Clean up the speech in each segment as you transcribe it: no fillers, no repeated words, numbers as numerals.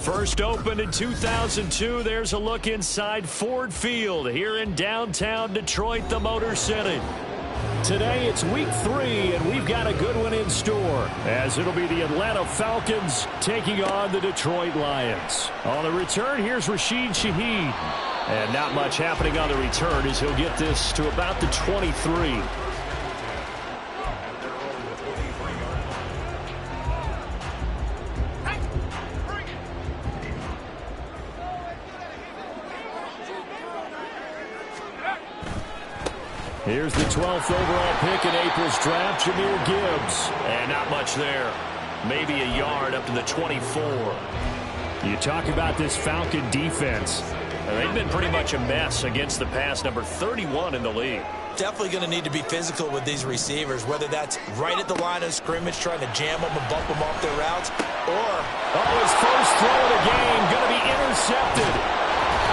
First opened in 2002, there's a look inside Ford Field here in downtown Detroit, the Motor City. Today it's week 3, and we've got a good one in store, as it'll be the Atlanta Falcons taking on the Detroit Lions. On the return, here's Rashid Shaheed. And not much happening on the return as he'll get this to about the 23. Here's the 12th overall pick in April's draft, Jahmyr Gibbs. And not much there. Maybe a yard up to the 24. You talk about this Falcon defense. They've been pretty much a mess against the pass, number 31 in the league. Definitely going to need to be physical with these receivers, whether that's right at the line of scrimmage, trying to jam them and bump them off their routes, or... Oh, his first throw of the game going to be intercepted.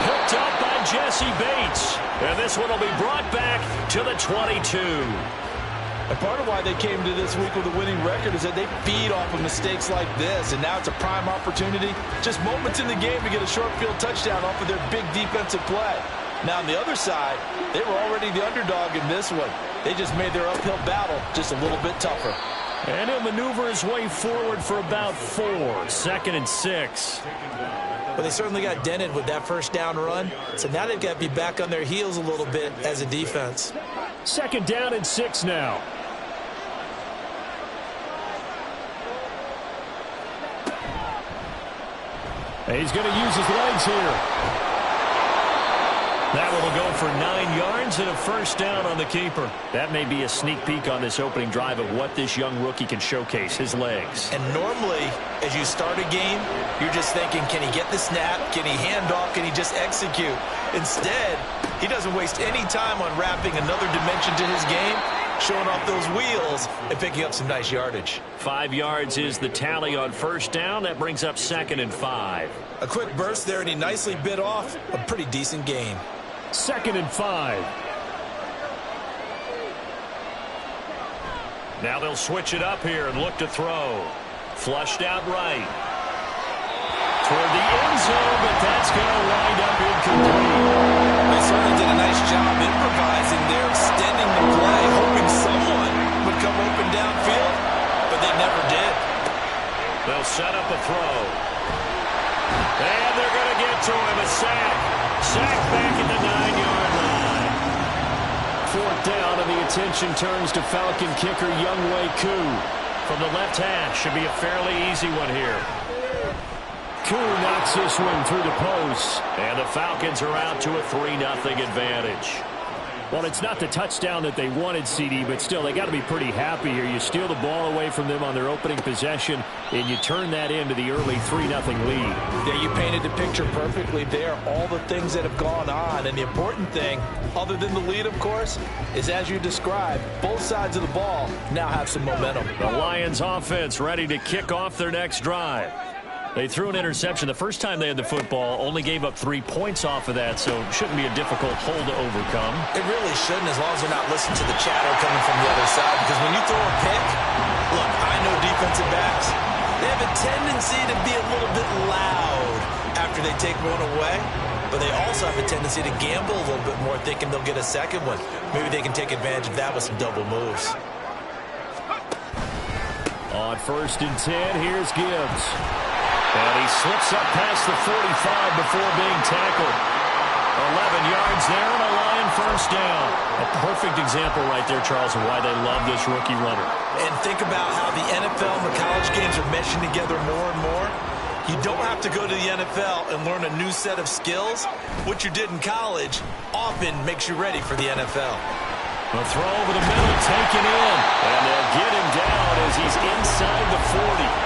Picked up by Jesse Bates. And this one will be brought back to the 22. And part of why they came to this week with a winning record is that they feed off of mistakes like this. And now it's a prime opportunity, just moments in the game, to get a short field touchdown off of their big defensive play. Now on the other side, they were already the underdog in this one. They just made their uphill battle just a little bit tougher. And he'll maneuver his way forward for about 4. 2nd and 6. But they certainly got dented with that first down run. So now they've got to be back on their heels a little bit as a defense. 2nd down and 6 now. He's going to use his legs here. That one will go for 9 yards and a first down on the keeper. That may be a sneak peek on this opening drive of what this young rookie can showcase, his legs. And normally, as you start a game, you're just thinking, can he get the snap? Can he hand off? Can he just execute? Instead, he doesn't waste any time on wrapping another dimension to his game, showing off those wheels and picking up some nice yardage. 5 yards is the tally on first down. That brings up 2nd and 5. A quick burst there, and he nicely bit off a pretty decent gain. 2nd and 5. Now they'll switch it up here and look to throw. Flushed out right. Toward the end zone, but that's going to wind up incomplete. They certainly did a nice job improvising there, extending the play, hoping someone would come open downfield, but they never did. They'll set up a throw. And they're going to get to him. A sack. Sack back at the 9-yard line. 4th down, and the attention turns to Falcon kicker Younghoe Koo. From the left hash, should be a fairly easy one here. Koo knocks this one through the post, and the Falcons are out to a 3-0 advantage. Well, it's not the touchdown that they wanted, CD, but still, they got to be pretty happy here. You steal the ball away from them on their opening possession, and you turn that into the early 3-0 lead. Yeah, you painted the picture perfectly there, all the things that have gone on. And the important thing, other than the lead, of course, is as you described, both sides of the ball now have some momentum. The Lions offense ready to kick off their next drive. They threw an interception the first time they had the football, only gave up 3 points off of that, so it shouldn't be a difficult hole to overcome. It really shouldn't, as long as they're not listening to the chatter coming from the other side, because when you throw a pick, look, I know defensive backs, they have a tendency to be a little bit loud after they take one away, but they also have a tendency to gamble a little bit more, thinking they'll get a second one. Maybe they can take advantage of that with some double moves. On 1st and 10, here's Gibbs. And he slips up past the 45 before being tackled. 11 yards there and a Lion first down. A perfect example right there, Charles, of why they love this rookie runner. And think about how the NFL and the college games are meshing together more and more. You don't have to go to the NFL and learn a new set of skills. What you did in college often makes you ready for the NFL. A throw over the middle, taken in. And they'll get him down as he's inside the 40.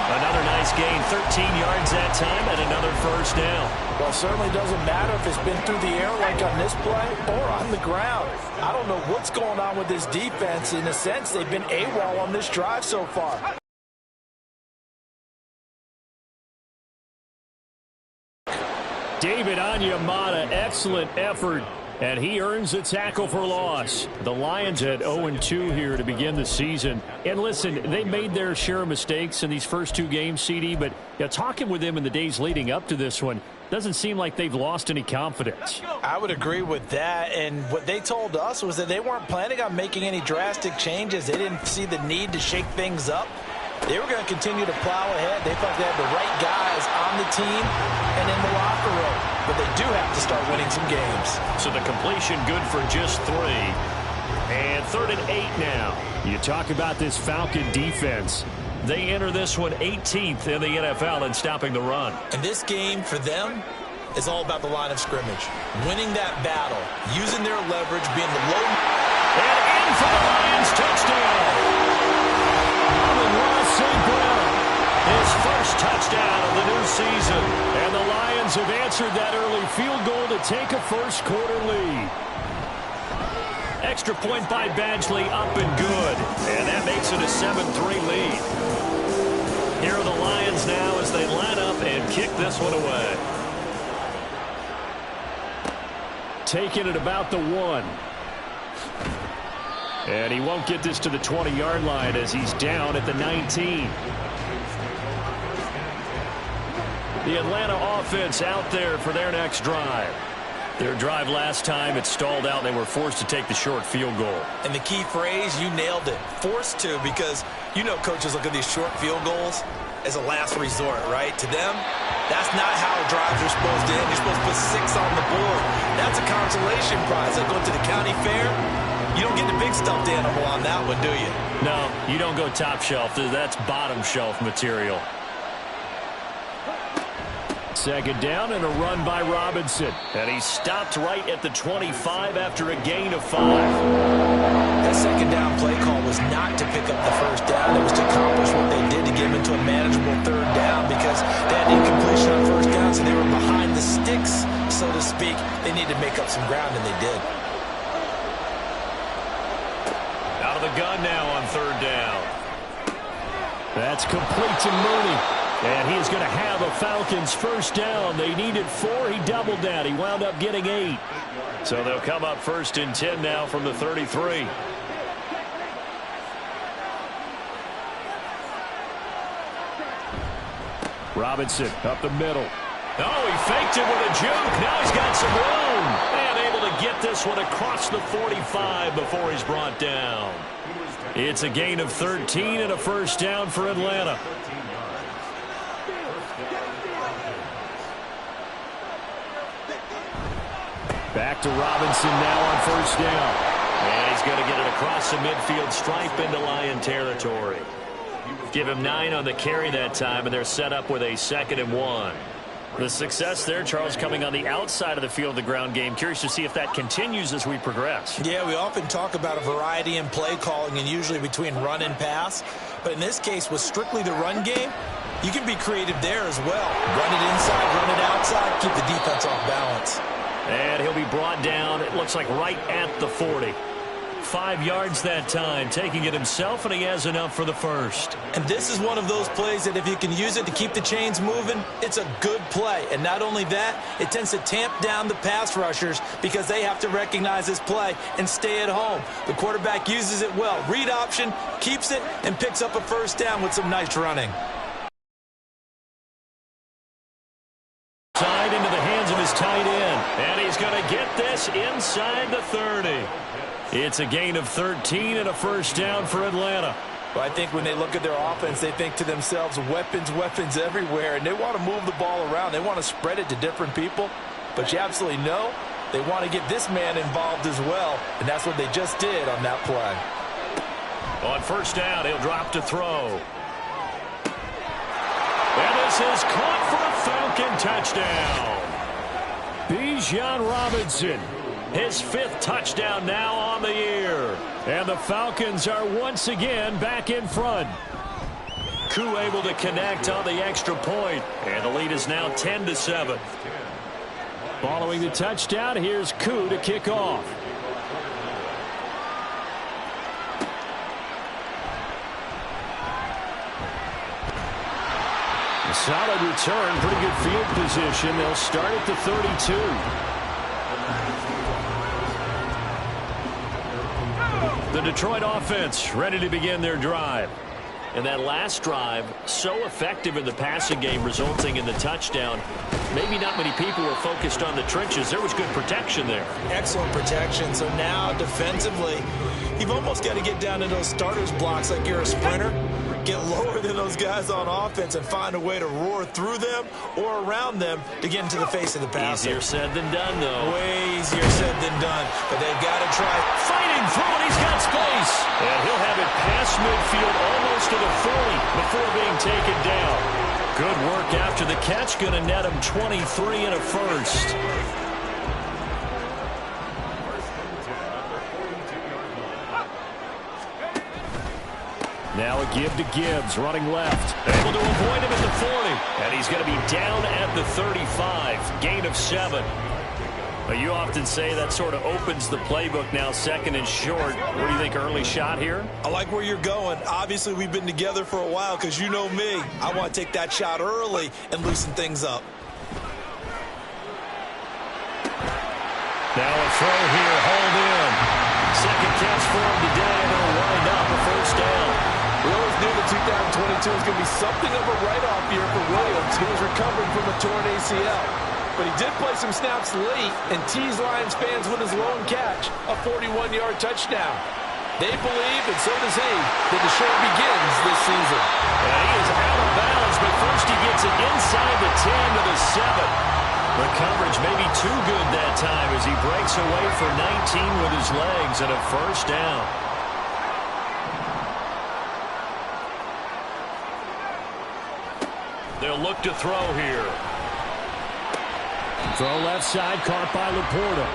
Another nice gain, 13 yards that time, and another first down. Well, it certainly doesn't matter if it's been through the air like on this play or on the ground. I don't know what's going on with this defense. In a sense, they've been AWOL on this drive so far. David Onyemata, excellent effort And he earns a tackle for loss. The Lions at 0-2 here to begin the season. And listen, they made their share of mistakes in these first 2 games, CD, but talking with them in the days leading up to this one, doesn't seem like they've lost any confidence. I would agree with that, and what they told us was that they weren't planning on making any drastic changes. They didn't see the need to shake things up. They were going to continue to plow ahead. They felt they had the right guys on the team and in the locker room. But they do have to start winning some games. So the completion good for just 3. And 3rd and 8 now. You talk about this Falcon defense. They enter this one 18th in the NFL in stopping the run. And this game for them is all about the line of scrimmage. Winning that battle, using their leverage, being the low. And in for the Lions, touchdown. His first touchdown of the new season. And the Lions have answered that early field goal to take a first quarter lead. Extra point by Badgley, up and good. And that makes it a 7-3 lead. Here are the Lions now as they line up and kick this one away. Taking it about the 1. And he won't get this to the 20-yard line as he's down at the 19. The Atlanta offense out there for their next drive. Their drive last time, it stalled out. They were forced to take the short field goal. And the key phrase, you nailed it. Forced to, because you know coaches look at these short field goals as a last resort, right? To them, that's not how drives are supposed to end. You're supposed to put 6 on the board. That's a consolation prize. Like going to the county fair, you don't get the big stuffed animal on that one, do you? No, you don't go top shelf. That's bottom shelf material. 2nd down and a run by Robinson. And he stopped right at the 25 after a gain of 5. That 2nd down play call was not to pick up the first down. It was to accomplish what they did to get him into a manageable 3rd down because they had incompletion on first down, so they were behind the sticks, so to speak. They needed to make up some ground, and they did. Out of the gun now on 3rd down. That's complete to Mooney. And he's going to have a Falcons first down. They needed 4. He doubled that. He wound up getting 8. So they'll come up 1st and 10 now from the 33. Robinson up the middle. Oh, he faked it with a juke. Now he's got some room. And able to get this one across the 45 before he's brought down. It's a gain of 13 and a first down for Atlanta. Back to Robinson now on first down. And he's going to get it across the midfield stripe into Lion territory. Give him 9 on the carry that time, and they're set up with a 2nd and 1. The success there, Charles, coming on the outside of the field of the ground game. Curious to see if that continues as we progress. Yeah, we often talk about a variety in play calling and usually between run and pass. But in this case, with strictly the run game, you can be creative there as well. Run it inside, run it outside, keep the defense off balance. And he'll be brought down, it looks like right at the 40. 5 yards that time, taking it himself, and he has enough for the first. And this is one of those plays that if you can use it to keep the chains moving, it's a good play. And not only that, it tends to tamp down the pass rushers because they have to recognize this play and stay at home. The quarterback uses it well. Read option, keeps it, and picks up a first down with some nice running. Side into the hands of his tight end. And he's going to get this inside the 30. It's a gain of 13 and a first down for Atlanta. Well, I think when they look at their offense, they think to themselves, weapons, weapons everywhere, and they want to move the ball around. They want to spread it to different people, but you absolutely know they want to get this man involved as well, and that's what they just did on that play. On first down, he'll drop to throw. And this is caught for a Falcon touchdown. Bijan Robinson. His 5th touchdown now on the year. And the Falcons are once again back in front. Koo able to connect on the extra point. And the lead is now 10-7. Following the touchdown, here's Koo to kick off. A solid return, pretty good field position. They'll start at the 32. Detroit offense ready to begin their drive. And that last drive, so effective in the passing game, resulting in the touchdown. Maybe not many people were focused on the trenches. There was good protection there. Excellent protection. So now defensively, you've almost got to get down to those starters blocks like you're a sprinter. Get lower than those guys on offense and find a way to roar through them or around them to get into the face of the passer. Easier said than done, though. Way easier said than done. But they've got to try. Fighting through it. He's got space. And he'll have it past midfield almost to the 40 before being taken down. Good work after the catch. Going to net him 23 and a first. Now a give to Gibbs, running left. Able to avoid him at the 40. And he's going to be down at the 35. Gain of 7. But you often say that sort of opens the playbook now, second and short. What do you think, early shot here? I like where you're going. Obviously, we've been together for a while because you know me. I want to take that shot early and loosen things up. Now a throw here, hauled in. Second catch for him today, and it'll wind up a first down. We always knew that 2022 was going to be something of a write-off year for Williams. He was recovering from a torn ACL. But he did play some snaps late and teased Lions fans with his lone catch, a 41-yard touchdown. They believe, and so does he, that the show begins this season. And he is out of bounds, but first he gets it inside the 10 to the 7. The coverage may be too good that time as he breaks away for 19 with his legs and a first down. They'll look to throw here. Throw left side, caught by Laporta.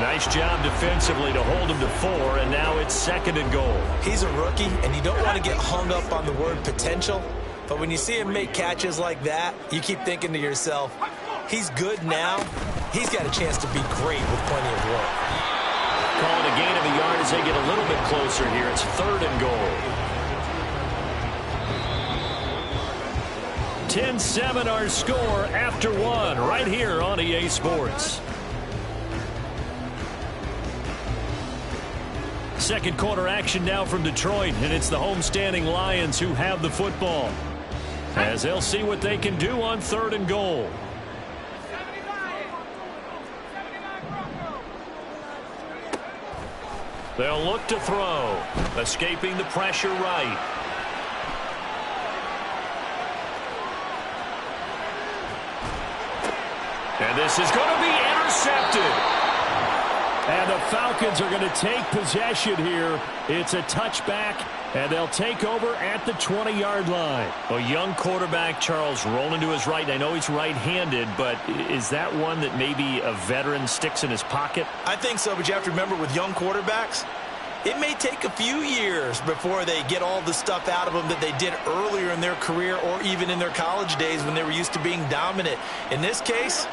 Nice job defensively to hold him to 4, and now it's second and goal. He's a rookie, and you don't want to get hung up on the word potential, but when you see him make catches like that, you keep thinking to yourself, he's good now. He's got a chance to be great with plenty of work. Call it a gain of a yard as they get a little bit closer here. It's third and goal. 10-7 our score after 1 right here on EA Sports. Second quarter action now from Detroit, and it's the homestanding Lions who have the football, as they'll see what they can do on third and goal. They'll look to throw, escaping the pressure right. And this is going to be intercepted. And the Falcons are going to take possession here. It's a touchback, and they'll take over at the 20-yard line. A young quarterback, Charles, rolling to his right. I know he's right-handed, but is that one that maybe a veteran sticks in his pocket? I think so, but you have to remember with young quarterbacks, it may take a few years before they get all the stuff out of them that they did earlier in their career or even in their college days when they were used to being dominant. In this case,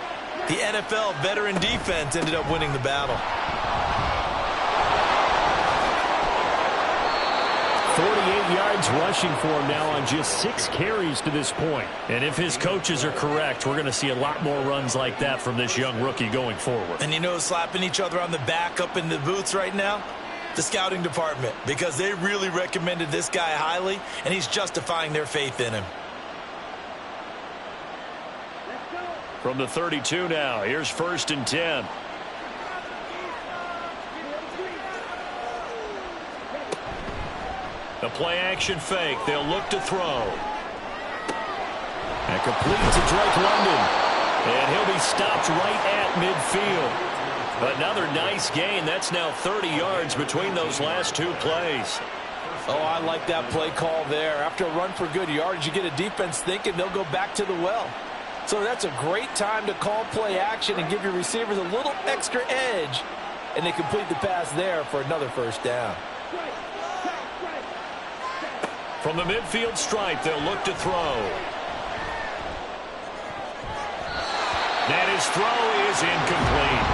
the NFL veteran defense ended up winning the battle. 48 yards rushing for him now on just 6 carries to this point. And if his coaches are correct, we're going to see a lot more runs like that from this young rookie going forward. And you know, slapping each other on the back up in the booths right now? The scouting department, because they really recommended this guy highly, and he's justifying their faith in him. From the 32 now, here's first and 10. The play action fake. They'll look to throw. And complete to Drake London. And he'll be stopped right at midfield. Another nice gain. That's now 30 yards between those last 2 plays. Oh, I like that play call there. After a run for good yards, you get a defense thinking they'll go back to the well. So that's a great time to call play action and give your receivers a little extra edge. And they complete the pass there for another first down. From the midfield stripe, they'll look to throw. And his throw is incomplete.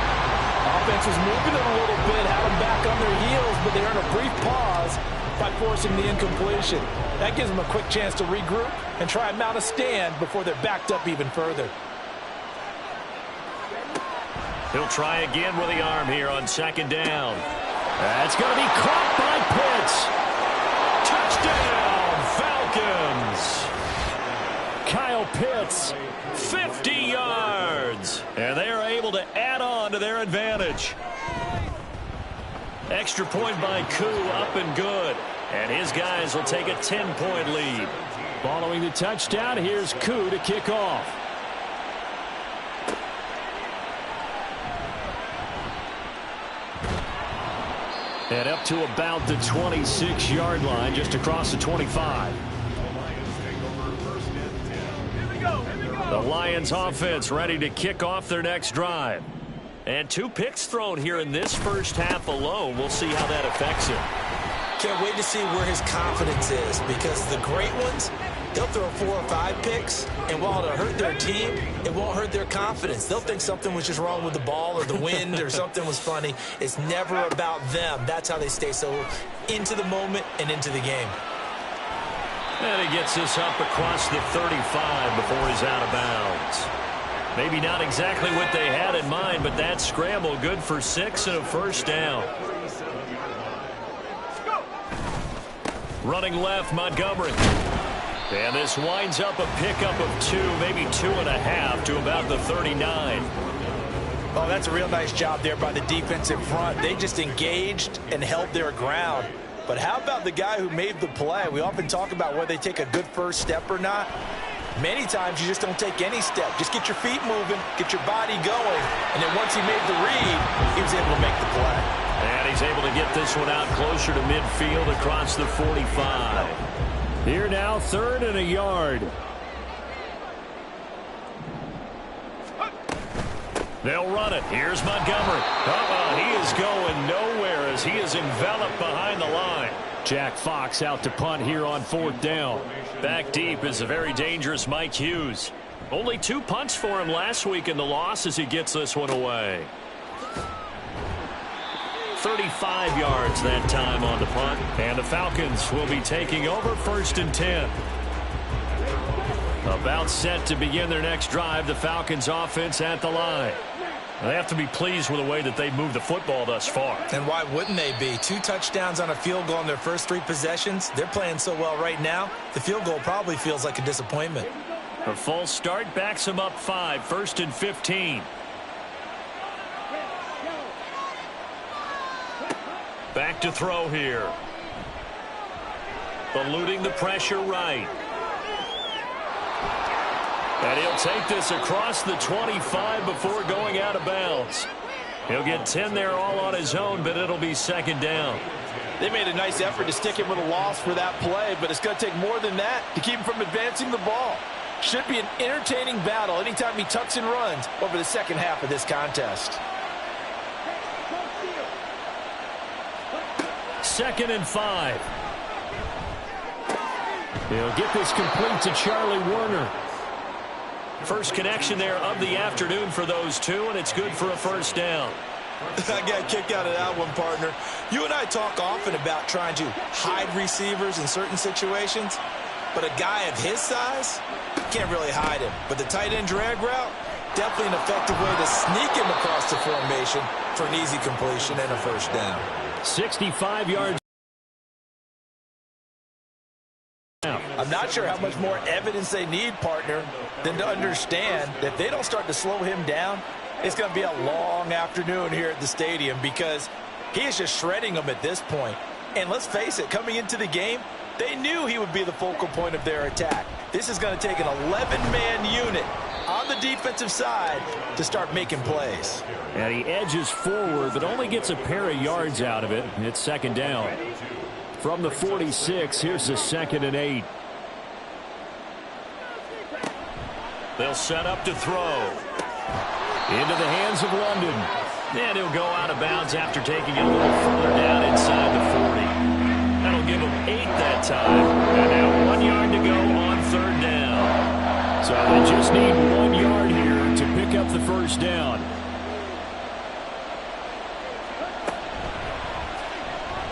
Offense was moving it a little bit, had them back on their heels, but they earned a brief pause by forcing the incompletion. That gives them a quick chance to regroup and try and mount a stand before they're backed up even further. He'll try again with the arm here on second down. That's going to be caught by Pitts. Touchdown, Falcons. Kyle Pitts, 50 yards. And they are able to add on to their advantage. Extra point by Koo, up and good. And his guys will take a 10-point lead. Following the touchdown, here's Koo to kick off. And up to about the 26-yard line, just across the 25. The Lions offense ready to kick off their next drive. And 2 picks thrown here in this first half alone. We'll see how that affects him. Can't wait to see where his confidence is, because the great ones, they'll throw 4 or 5 picks, and while it'll hurt their team, it won't hurt their confidence. They'll think something was just wrong with the ball or the wind or something was funny. It's never about them. That's how they stay so into the moment and into the game. And he gets this up across the 35 before he's out of bounds. Maybe not exactly what they had in mind, but that scramble good for 6 and a first down. Running left, Montgomery. And this winds up a pickup of 2, maybe 2.5 to about the 39. Oh, that's a real nice job there by the defensive front. They just engaged and held their ground. But how about the guy who made the play? We often talk about whether they take a good first step or not. Many times you just don't take any step. Just get your feet moving, get your body going. And then once he made the read, he was able to make the play. And he's able to get this one out closer to midfield across the 45. Here now, 3rd and a yard. They'll run it. Here's Montgomery. He is going nowhere as he is enveloped behind the line. Jack Fox out to punt here on 4th down. Back deep is a very dangerous Mike Hughes. Only 2 punts for him last week in the loss as he gets this one away. 35 yards that time on the punt. And the Falcons will be taking over 1st and 10. About set to begin their next drive. The Falcons offense at the line. They have to be pleased with the way that they've moved the football thus far. And why wouldn't they be? 2 touchdowns on a field goal in their first 3 possessions. They're playing so well right now, the field goal probably feels like a disappointment. A false start backs them up 5, 1st and 15. Back to throw here. Eluding the pressure right. And he'll take this across the 25 before going out of bounds. He'll get 10 there all on his own, but it'll be 2nd down. They made a nice effort to stick him with a loss for that play, but it's going to take more than that to keep him from advancing the ball. Should be an entertaining battle anytime he tucks and runs over the second half of this contest. 2nd and 5. He'll get this complete to Charlie Warner. First connection there of the afternoon for those 2, and it's good for a first down. I got a kick out of that one, partner. You and I talk often about trying to hide receivers in certain situations, but a guy of his size can't really hide him. But the tight end drag route, definitely an effective way to sneak him across the formation for an easy completion and a first down. 65 yards. I'm not sure how much more evidence they need, partner, than to understand that if they don't start to slow him down, it's going to be a long afternoon here at the stadium, because he is just shredding them at this point. And let's face it, coming into the game, they knew he would be the focal point of their attack. This is going to take an 11-man unit on the defensive side to start making plays. And he edges forward, but only gets a pair of yards out of it. It's 2nd down. From the 46, here's the 2nd and 8. They'll set up to throw. Into the hands of London. And he'll go out of bounds after taking it a little further down inside the 40. That'll give him 8 that time. And now 1 yard to go on 3rd down. So they just need 1 yard here to pick up the first down.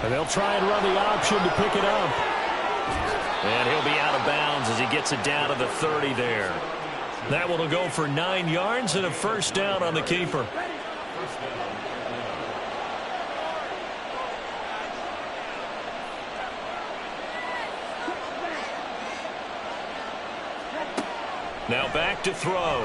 And they'll try and run the option to pick it up. And he'll be out of bounds as he gets it down to the 30 there. That one will go for 9 yards and a first down on the keeper. Now back to throw.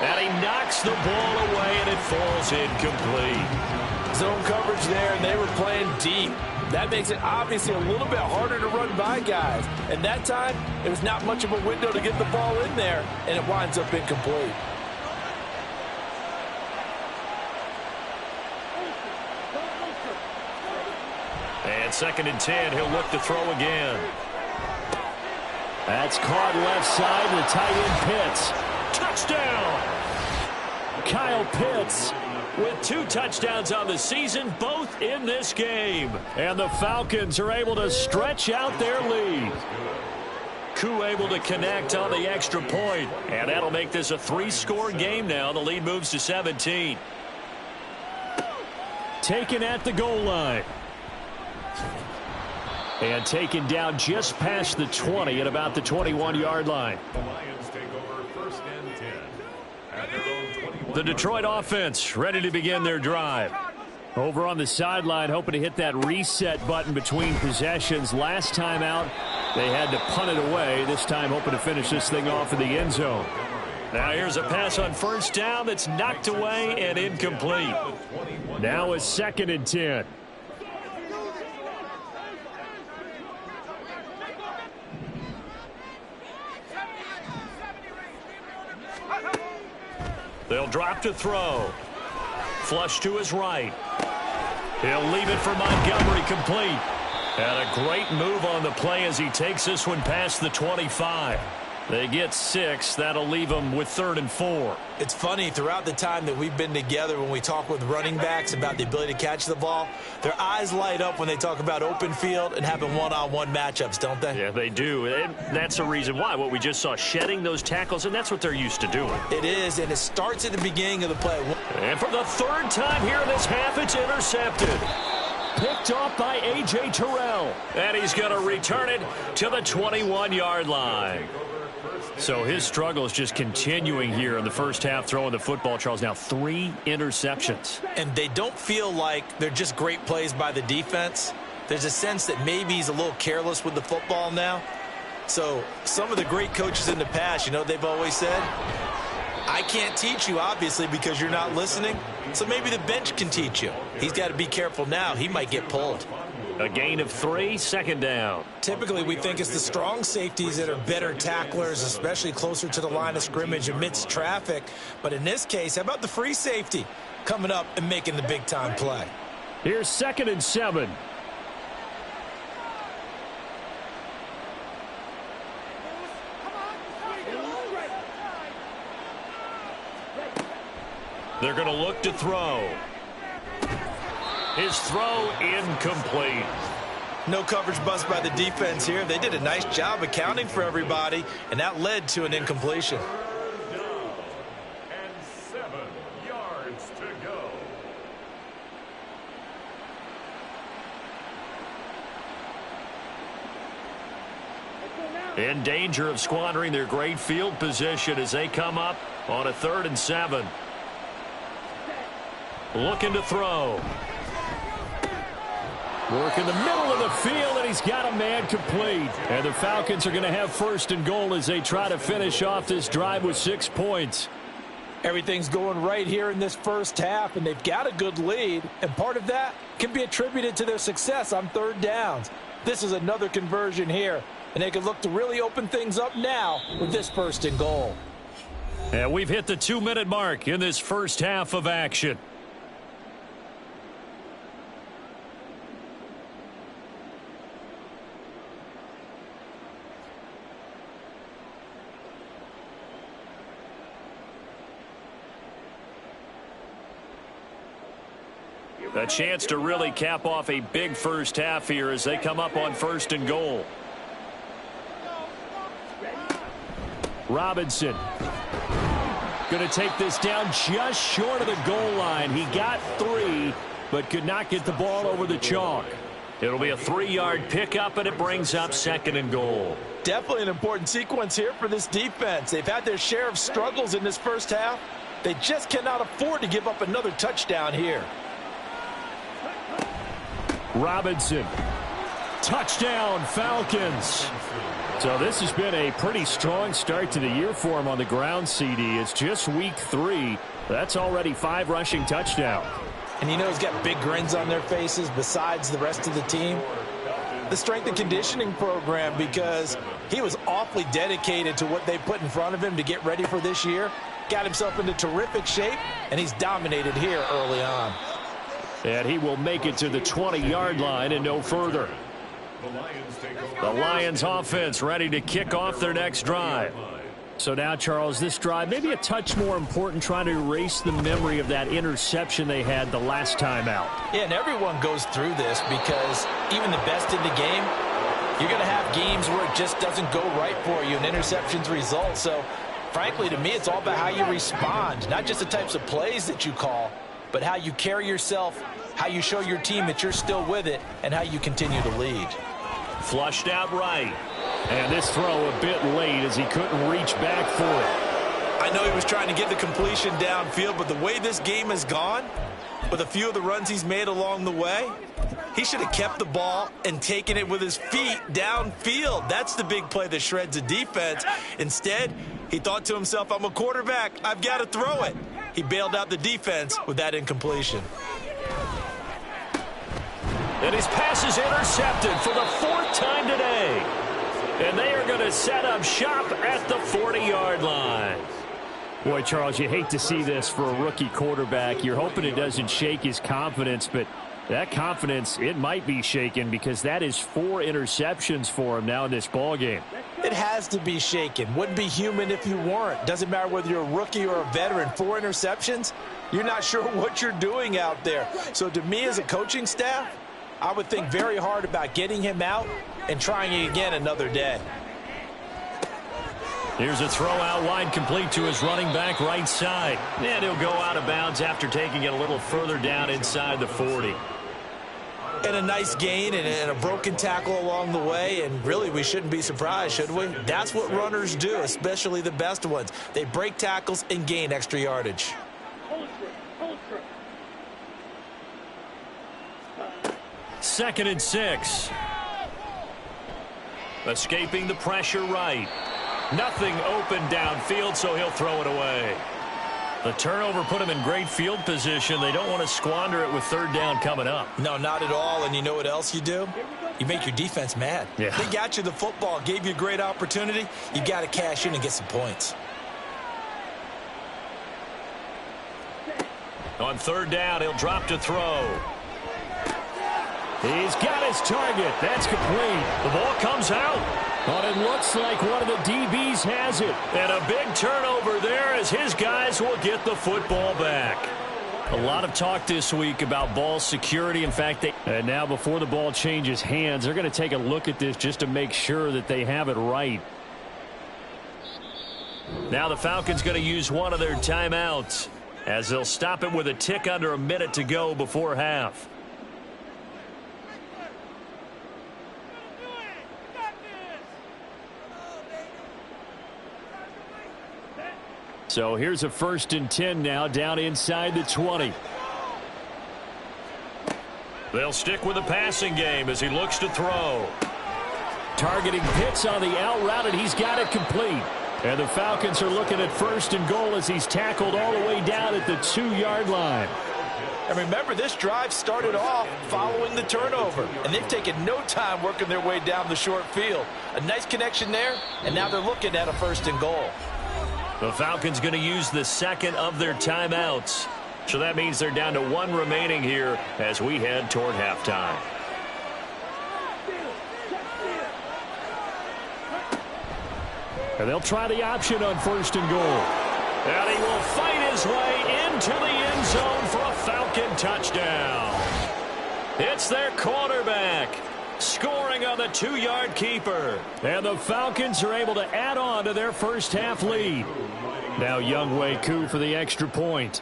And he knocks the ball away, and it falls incomplete. Zone coverage there, and they were playing deep. That makes it obviously a little bit harder to run by guys. And that time, it was not much of a window to get the ball in there, and it winds up incomplete. And 2nd and 10, he'll look to throw again. That's caught left side, the tight end Pitts. Touchdown! Kyle Pitts with 2 touchdowns on the season, both in this game. And the Falcons are able to stretch out their lead. Koo able to connect on the extra point. And that'll make this a 3-score game now. The lead moves to 17. Taken at the goal line. And taken down just past the 20 at about the 21-yard line. The Lions take over 1st and 10 at their own 21. The Detroit offense ready to begin their drive. Over on the sideline, hoping to hit that reset button between possessions. Last time out, they had to punt it away. This time, hoping to finish this thing off in the end zone. Now here's a pass on 1st down that's knocked away and incomplete. Now a 2nd and 10. They'll drop to throw. Flush to his right. He'll leave it for Montgomery, complete. And a great move on the play as he takes this one past the 25. They get 6. That'll leave them with 3rd and 4. It's funny, throughout the time that we've been together, when we talk with running backs about the ability to catch the ball, their eyes light up when they talk about open field and having one-on-one matchups, don't they? Yeah, they do. And that's the reason why. What we just saw, shedding those tackles, and that's what they're used to doing. It is, and it starts at the beginning of the play. And for the 3rd time here in this half, it's intercepted. Picked off by A.J. Terrell. And he's going to return it to the 21-yard line. So his struggle is just continuing here in the first half, throwing the football. Charles, now 3 interceptions. And they don't feel like they're just great plays by the defense. There's a sense that maybe he's a little careless with the football now. So some of the great coaches in the past, you know, they've always said, I can't teach you, obviously, because you're not listening. So maybe the bench can teach you. He's got to be careful now. He might get pulled. A gain of 3, 2nd down. Typically, we think it's the strong safeties that are better tacklers, especially closer to the line of scrimmage amidst traffic. But in this case, how about the free safety coming up and making the big-time play? Here's 2nd and 7. They're going to look to throw. His throw incomplete. No coverage bust by the defense here. They did a nice job accounting for everybody, and that led to an incompletion. 3rd down and 7 yards to go. In danger of squandering their great field position as they come up on a 3rd and 7. Looking to throw. Work in the middle of the field, and he's got a man complete. And the Falcons are going to have 1st and goal as they try to finish off this drive with 6 points. Everything's going right here in this first half, and they've got a good lead. And part of that can be attributed to their success on 3rd downs. This is another conversion here, and they can look to really open things up now with this 1st and goal. And we've hit the 2-minute mark in this first half of action. A chance to really cap off a big first half here as they come up on 1st and goal. Robinson going to take this down just short of the goal line. He got 3, but could not get the ball over the chalk. It'll be a 3-yard pickup, and it brings up 2nd and goal. Definitely an important sequence here for this defense. They've had their share of struggles in this first half. They just cannot afford to give up another touchdown here. Robinson Touchdown, Falcons. So this has been a pretty strong start to the year for him on the ground, CD. It's just week 3. That's already 5 rushing touchdowns. And you know he's got big grins on their faces besides the rest of the team. The strength and conditioning program, because he was awfully dedicated to what they put in front of him to get ready for this year. Got himself into terrific shape, and he's dominated here early on. And he will make it to the 20-yard line and no further. The Lions offense ready to kick off their next drive. So now, Charles, this drive maybe a touch more important, trying to erase the memory of that interception they had the last time out. Yeah, and everyone goes through this because even the best in the game, you're going to have games where it just doesn't go right for you and interceptions result. So, frankly, to me, it's all about how you respond, not just the types of plays that you call, but how you carry yourself, how you show your team that you're still with it, and how you continue to lead. Flushed out right. And this throw a bit late as he couldn't reach back for it. I know he was trying to get the completion downfield, but the way this game has gone, with a few of the runs he's made along the way, he should have kept the ball and taken it with his feet downfield. That's the big play that shreds a defense. Instead, he thought to himself, I'm a quarterback, I've got to throw it. He bailed out the defense with that incompletion. And his pass is intercepted for the 4th time today. And they are going to set up shop at the 40-yard line. Boy, Charles, you hate to see this for a rookie quarterback. You're hoping it doesn't shake his confidence, but that confidence, it might be shaken because that is 4 interceptions for him now in this ballgame. It has to be shaken. Wouldn't be human if you weren't. Doesn't matter whether you're a rookie or a veteran. 4 interceptions, you're not sure what you're doing out there. So to me as a coaching staff, I would think very hard about getting him out and trying it again another day. Here's a throw out wide, complete to his running back right side. And he'll go out of bounds after taking it a little further down inside the 40. And a nice gain and a broken tackle along the way, and really we shouldn't be surprised, should we? That's what runners do, especially the best ones. They break tackles and gain extra yardage. Second and 6. Escaping the pressure right. Nothing open downfield, so he'll throw it away. The turnover put him in great field position. They don't want to squander it with 3rd down coming up. No, not at all. And you know what else you do? You make your defense mad. Yeah. They got you the football, gave you a great opportunity. You got to cash in and get some points. On 3rd down, he'll drop to throw. He's got his target. That's complete. The ball comes out. But it looks like one of the DBs has it. And a big turnover there as his guys will get the football back. A lot of talk this week about ball security. In fact, and now before the ball changes hands, they're going to take a look at this just to make sure that they have it right. Now the Falcons going to use one of their timeouts as they'll stop it with a tick under a minute to go before half. So here's a 1st and 10 now down inside the 20. They'll stick with the passing game as he looks to throw. Targeting Pitts on the out route, and he's got it complete. And the Falcons are looking at 1st and goal as he's tackled all the way down at the 2-yard line. And remember, this drive started off following the turnover, and they've taken no time working their way down the short field. A nice connection there, and now they're looking at a 1st and goal. The Falcons going to use the 2nd of their timeouts. So that means they're down to 1 remaining here as we head toward halftime. And they'll try the option on 1st and goal. And he will fight his way into the end zone for a Falcon touchdown. It's their quarterback scoring on the 2-yard keeper. And the Falcons are able to add on to their first half lead. Now Younghoe Koo for the extra point.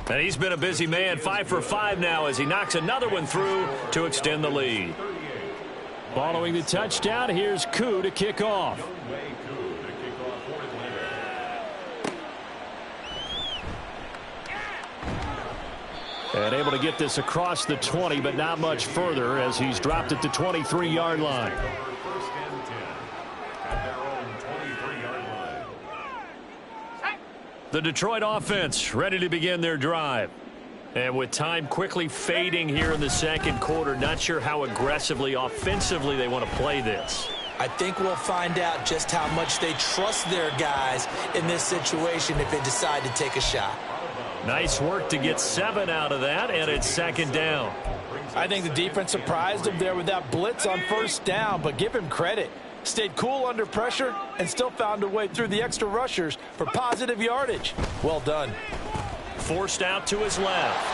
And he's been a busy man, 5 for 5 now as he knocks another one through to extend the lead. Following the touchdown, here's Koo to kick off. And able to get this across the 20, but not much further as he's dropped it to 23-yard line. First and 10 at their own 23-yard line. The Detroit offense ready to begin their drive. And with time quickly fading here in the second quarter, not sure how aggressively, offensively they want to play this. I think we'll find out just how much they trust their guys in this situation if they decide to take a shot. Nice work to get 7 out of that, and it's second down. I think the defense surprised him there with that blitz on first down, but give him credit. Stayed cool under pressure and still found a way through the extra rushers for positive yardage. Well done. Forced out to his left.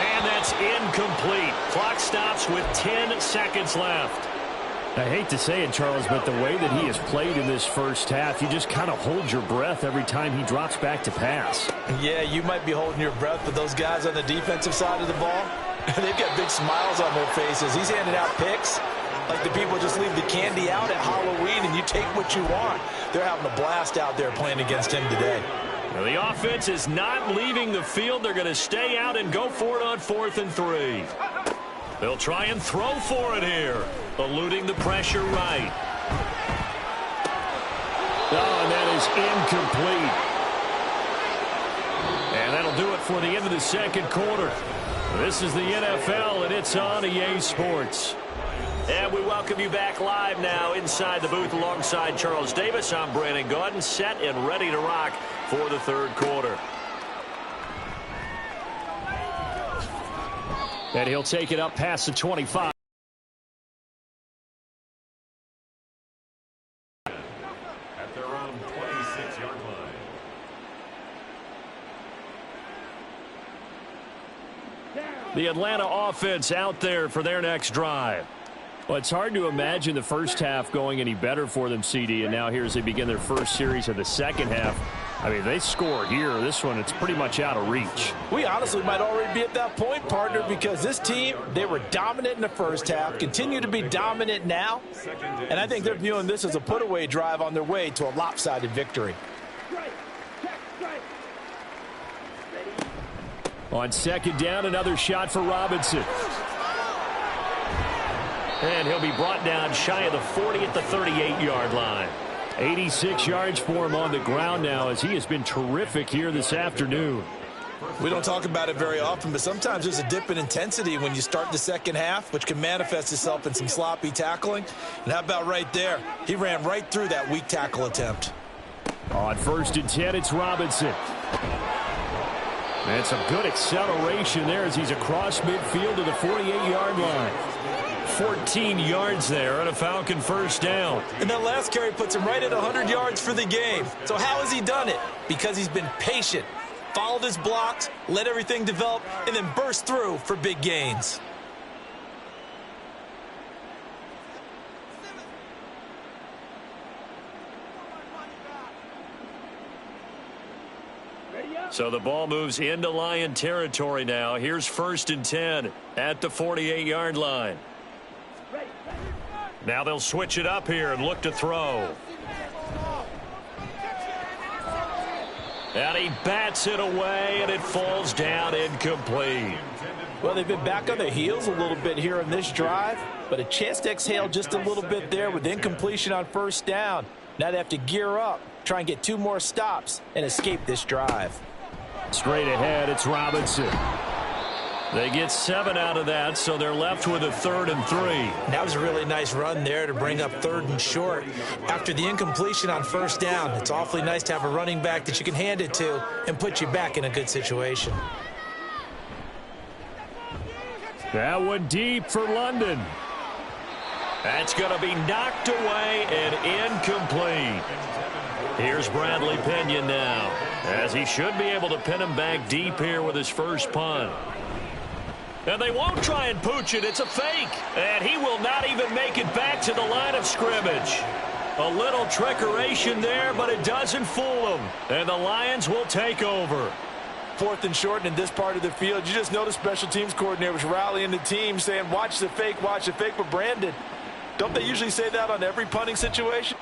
And that's incomplete. Clock stops with 10 seconds left. I hate to say it, Charles, but the way that he has played in this first half, you just kind of hold your breath every time he drops back to pass. Yeah, you might be holding your breath, but those guys on the defensive side of the ball, they've got big smiles on their faces. He's handing out picks like the people just leave the candy out at Halloween and you take what you want. They're having a blast out there playing against him today. Now, the offense is not leaving the field. They're going to stay out and go for it on 4th and 3. They'll try and throw for it here. Eluding the pressure right. Oh, and that is incomplete. And that'll do it for the end of the second quarter. This is the NFL, and it's on EA Sports. And we welcome you back live now inside the booth alongside Charles Davis. I'm Brandon Gaudin, set and ready to rock for the third quarter. And he'll take it up past the 25. At their own 26-yard line. The Atlanta offense out there for their next drive. Well, it's hard to imagine the first half going any better for them, CD, and now here as they begin their first series of the second half. I mean, they score here. This one, it's pretty much out of reach. We honestly might already be at that point, partner, because this team, they were dominant in the first half, continue to be dominant now, and I think they're viewing this as a put-away drive on their way to a lopsided victory. On second down, another shot for Robinson. And he'll be brought down shy of the 40 at the 38-yard line. 86 yards for him on the ground now as he has been terrific here this afternoon. We don't talk about it very often, but sometimes there's a dip in intensity when you start the second half, which can manifest itself in some sloppy tackling. And how about right there? He ran right through that weak tackle attempt. On 1st and 10, it's Robinson. And some good acceleration there as he's across midfield to the 48-yard line. 14 yards there and a Falcon first down. And that last carry puts him right at 100 yards for the game. So how has he done it? Because he's been patient, followed his blocks, let everything develop, and then burst through for big gains. So the ball moves into Lion territory now. Here's 1st and 10 at the 48-yard line. Now they'll switch it up here and look to throw. And he bats it away, and it falls down incomplete. Well, they've been back on their heels a little bit here in this drive, but a chance to exhale just a little bit there with incompletion on first down. Now they have to gear up, try and get 2 more stops, and escape this drive. Straight ahead, it's Robinson. They get 7 out of that, so they're left with a 3rd and 3. That was a really nice run there to bring up 3rd and short. After the incompletion on first down, it's awfully nice to have a running back that you can hand it to and put you back in a good situation. That one deep for London. That's going to be knocked away and incomplete. Here's Bradley Pinion now, as he should be able to pin him back deep here with his first punt. And they won't try and pooch it. It's a fake. And he will not even make it back to the line of scrimmage. A little trickeration there, but it doesn't fool him. And the Lions will take over. 4th and short in this part of the field. You just notice special teams coordinators rallying the team saying, watch the fake, but Brandon, don't they usually say that on every punting situation?